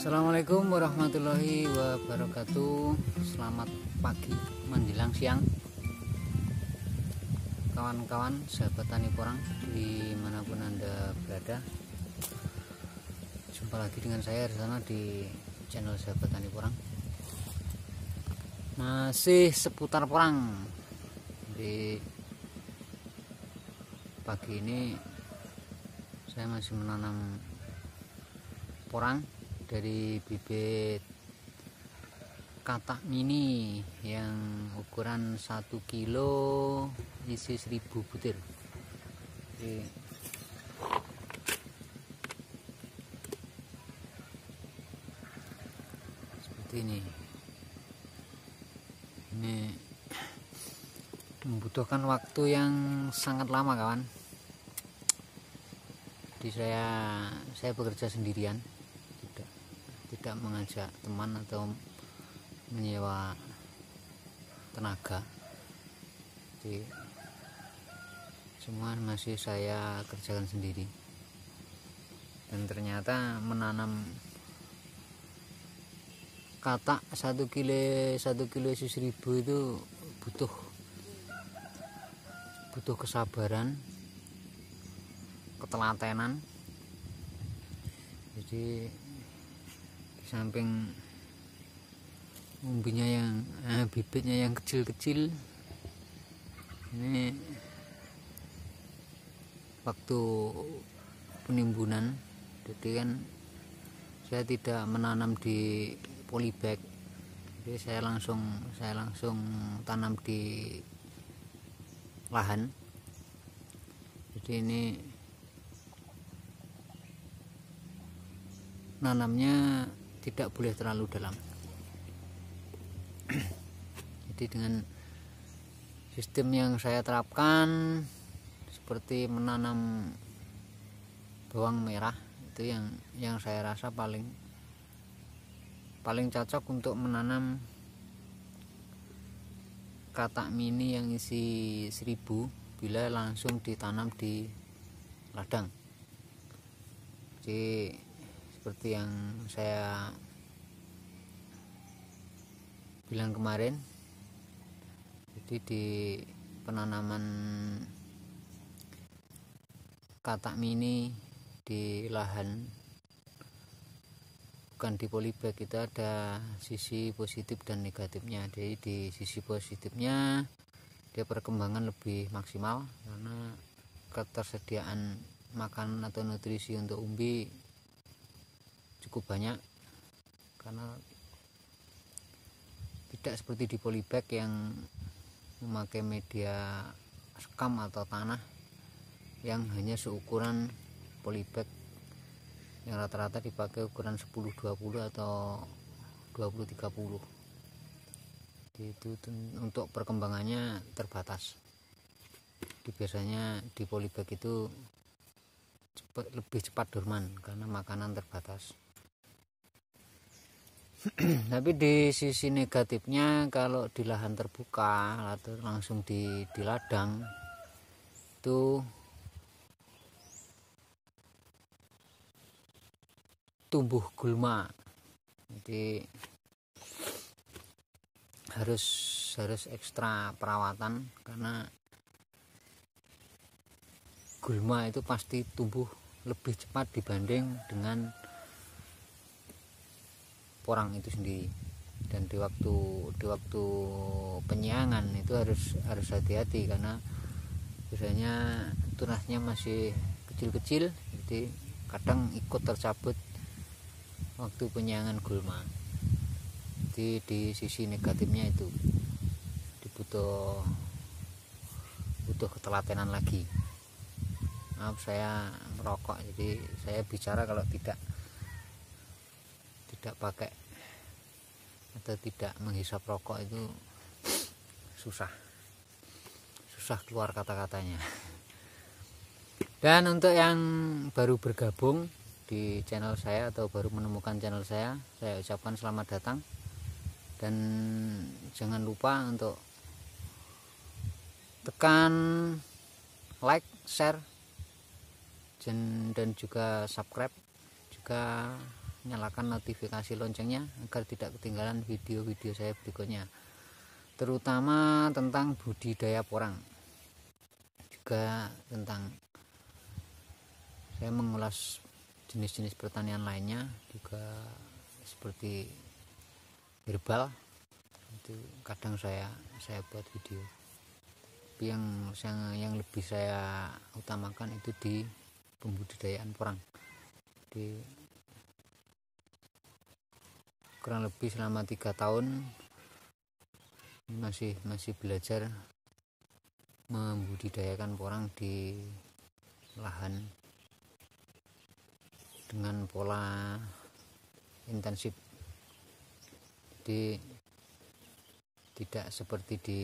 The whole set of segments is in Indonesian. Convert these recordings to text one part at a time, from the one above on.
Assalamualaikum warahmatullahi wabarakatuh. Selamat pagi menjelang siang, kawan-kawan sahabat tani porang dimanapun Anda berada. Jumpa lagi dengan saya di sana di channel sahabat tani porang. Masih seputar porang. Di pagi ini saya masih menanam porang dari bibit katak mini yang ukuran 1 kilo isi 1000 butir. Jadi, seperti ini membutuhkan waktu yang sangat lama, kawan. Jadi saya bekerja sendirian, tidak mengajak teman atau menyewa tenaga. Jadi semua masih saya kerjakan sendiri, dan ternyata menanam katak 1 kilo isi 1000 itu butuh kesabaran, ketelatenan. Jadi samping umbinya yang bibitnya yang kecil-kecil, ini waktu penimbunan, jadi kan saya tidak menanam di polybag, jadi saya langsung tanam di lahan. Jadi ini nanamnya tidak boleh terlalu dalam. Jadi dengan sistem yang saya terapkan seperti menanam bawang merah, itu yang saya rasa paling cocok untuk menanam katak mini yang isi 1000 bila langsung ditanam di ladang. Jadi seperti yang saya bilang kemarin, jadi di penanaman katak mini di lahan bukan di polybag itu ada sisi positif dan negatifnya. Jadi di sisi positifnya dia perkembangan lebih maksimal karena ketersediaan makanan atau nutrisi untuk umbi cukup banyak, karena tidak seperti di polybag yang memakai media sekam atau tanah yang hanya seukuran polybag yang rata-rata dipakai ukuran 10-20 atau 20-30. Itu untuk perkembangannya terbatas. Biasanya di polybag itu lebih cepat dorman karena makanan terbatas. Tapi di sisi negatifnya, kalau di lahan terbuka atau langsung di ladang itu tumbuh gulma. Jadi harus ekstra perawatan, karena gulma itu pasti tumbuh lebih cepat dibanding dengan porang itu sendiri. Dan di waktu penyiangan itu harus hati-hati, karena biasanya tunasnya masih kecil-kecil, jadi kadang ikut tercabut waktu penyiangan gulma. Jadi di sisi negatifnya itu butuh ketelatenan lagi. Maaf, saya merokok, jadi saya bicara kalau tidak pakai atau tidak menghisap rokok itu susah keluar kata-katanya. Dan untuk yang baru bergabung di channel saya atau baru menemukan channel saya ucapkan selamat datang, dan jangan lupa untuk tekan like, share, dan juga subscribe, juga nyalakan notifikasi loncengnya agar tidak ketinggalan video-video saya berikutnya, terutama tentang budidaya porang, juga tentang saya mengulas jenis-jenis pertanian lainnya, juga seperti herbal itu kadang saya buat video. Tapi yang lebih saya utamakan itu di pembudidayaan porang. Di kurang lebih selama 3 tahun masih belajar membudidayakan porang di lahan dengan pola intensif. Jadi tidak seperti di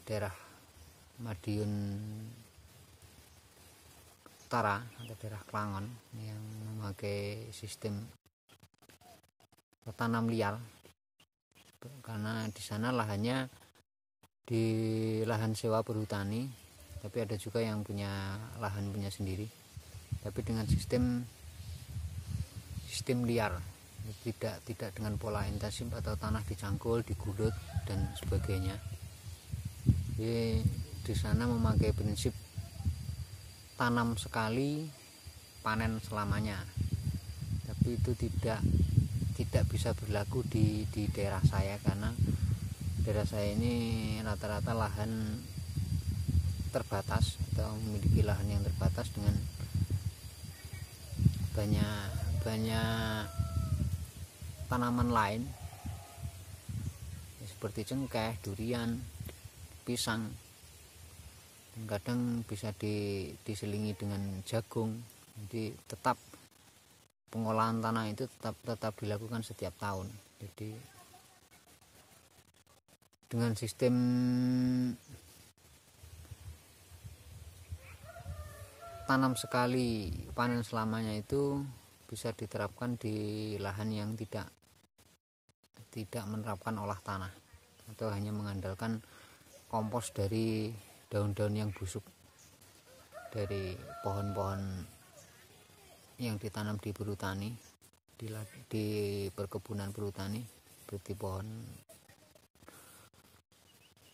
daerah Madiun Utara atau daerah Klangon yang memakai sistem tanam liar, karena di sana lahannya di lahan sewa perhutani, tapi ada juga yang punya lahan punya sendiri, tapi dengan sistem liar, tidak dengan pola intensif atau tanah dicangkul, digudut dan sebagainya. Jadi di sana memakai prinsip tanam sekali panen selamanya, tapi itu tidak bisa berlaku di daerah saya, karena daerah saya ini rata-rata lahan terbatas atau memiliki lahan yang terbatas dengan banyak tanaman lain seperti cengkeh, durian, pisang, dan kadang bisa diselingi dengan jagung. Jadi tetap pengolahan tanah itu tetap dilakukan setiap tahun. Jadi dengan sistem tanam sekali panen selamanya itu bisa diterapkan di lahan yang tidak menerapkan olah tanah atau hanya mengandalkan kompos dari daun-daun yang busuk dari pohon-pohon yang ditanam di perhutani, di perkebunan perhutani, seperti pohon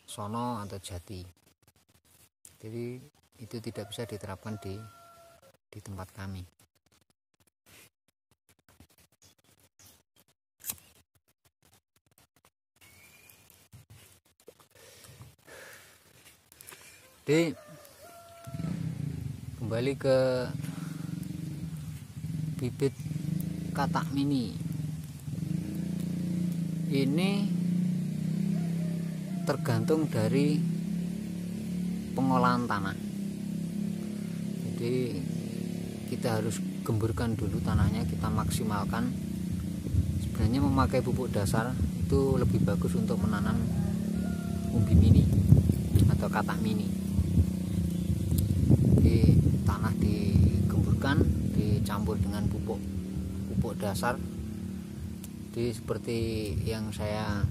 sono atau jati. Jadi itu tidak bisa diterapkan di tempat kami. Jadi kembali ke bibit katak mini ini, tergantung dari pengolahan tanah. Jadi kita harus gemburkan dulu tanahnya, kita maksimalkan. Sebenarnya memakai pupuk dasar itu lebih bagus untuk menanam umbi mini atau katak mini. Jadi tanah digemburkan, dicampur dengan pupuk dasar. Jadi seperti yang saya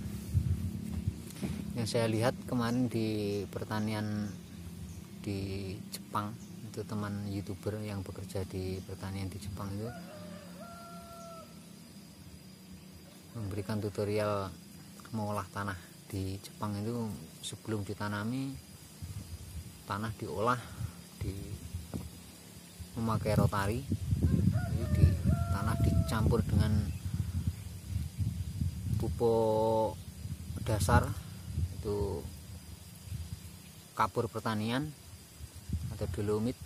lihat kemarin di pertanian di Jepang, itu teman YouTuber yang bekerja di pertanian di Jepang itu memberikan tutorial mengolah tanah di Jepang. Itu sebelum ditanami, tanah diolah memakai rotari. Jadi tanah dicampur dengan pupuk dasar, itu kapur pertanian atau dolomit,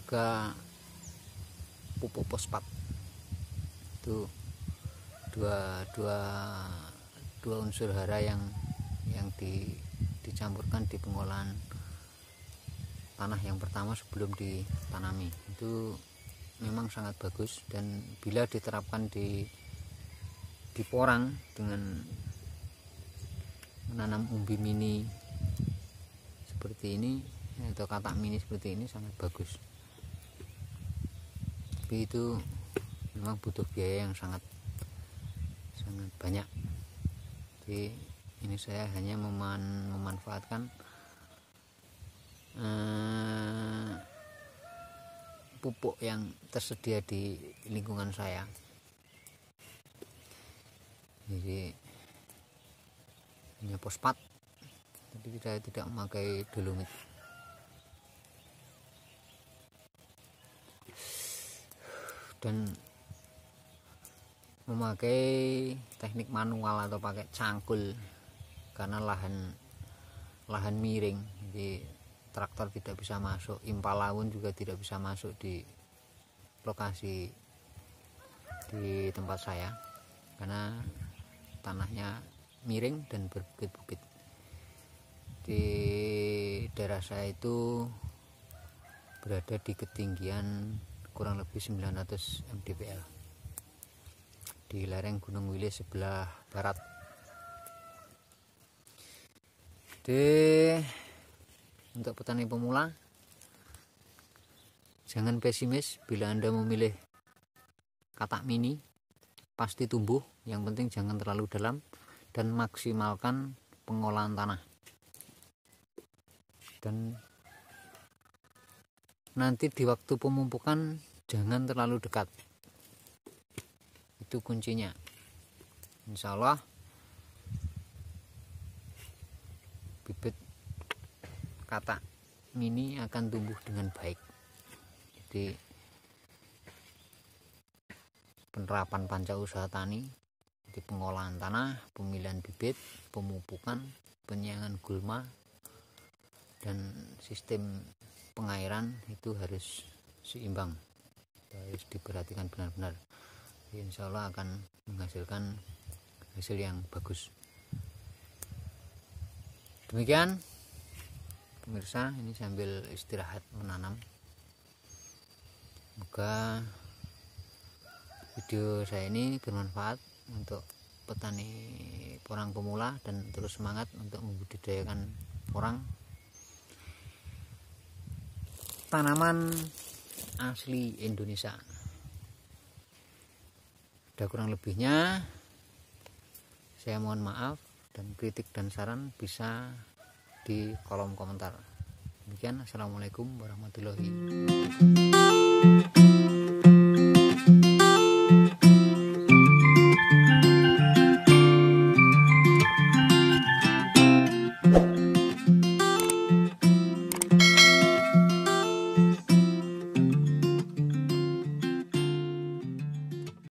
juga pupuk fosfat. Itu dua unsur hara yang dicampurkan di pengolahan tanah yang pertama sebelum ditanami. Itu memang sangat bagus, dan bila diterapkan di porang dengan menanam umbi mini seperti ini atau katak mini seperti ini sangat bagus. Tapi itu memang butuh biaya yang sangat banyak. Jadi ini saya hanya memanfaatkan pupuk yang tersedia di lingkungan saya. jadi hanya fosfat, jadi saya tidak memakai dolomit. Dan memakai teknik manual atau pakai cangkul karena lahan miring, jadi traktor tidak bisa masuk, impalaun juga tidak bisa masuk di lokasi di tempat saya karena tanahnya miring dan berbukit-bukit. Di daerah saya itu berada di ketinggian kurang lebih 900 mdpl di lereng Gunung Wilis sebelah barat. Untuk petani pemula, jangan pesimis bila Anda memilih katak mini, pasti tumbuh. Yang penting jangan terlalu dalam dan maksimalkan pengolahan tanah. Dan nanti di waktu pemupukan jangan terlalu dekat, itu kuncinya. Insya Allah bibit katak mini akan tumbuh dengan baik. Jadi penerapan panca usaha tani di pengolahan tanah, pemilihan bibit, pemupukan, penyiangan gulma, dan sistem pengairan itu harus seimbang, harus diperhatikan benar-benar. Insya Allah akan menghasilkan hasil yang bagus. Demikian pemirsa, ini sambil istirahat menanam. Semoga video saya ini bermanfaat untuk petani porang pemula dan terus semangat untuk membudidayakan porang, tanaman asli Indonesia. Ada kurang lebihnya, saya mohon maaf, dan kritik dan saran bisa di kolom komentar. Demikian, assalamualaikum warahmatullahi wabarakatuh.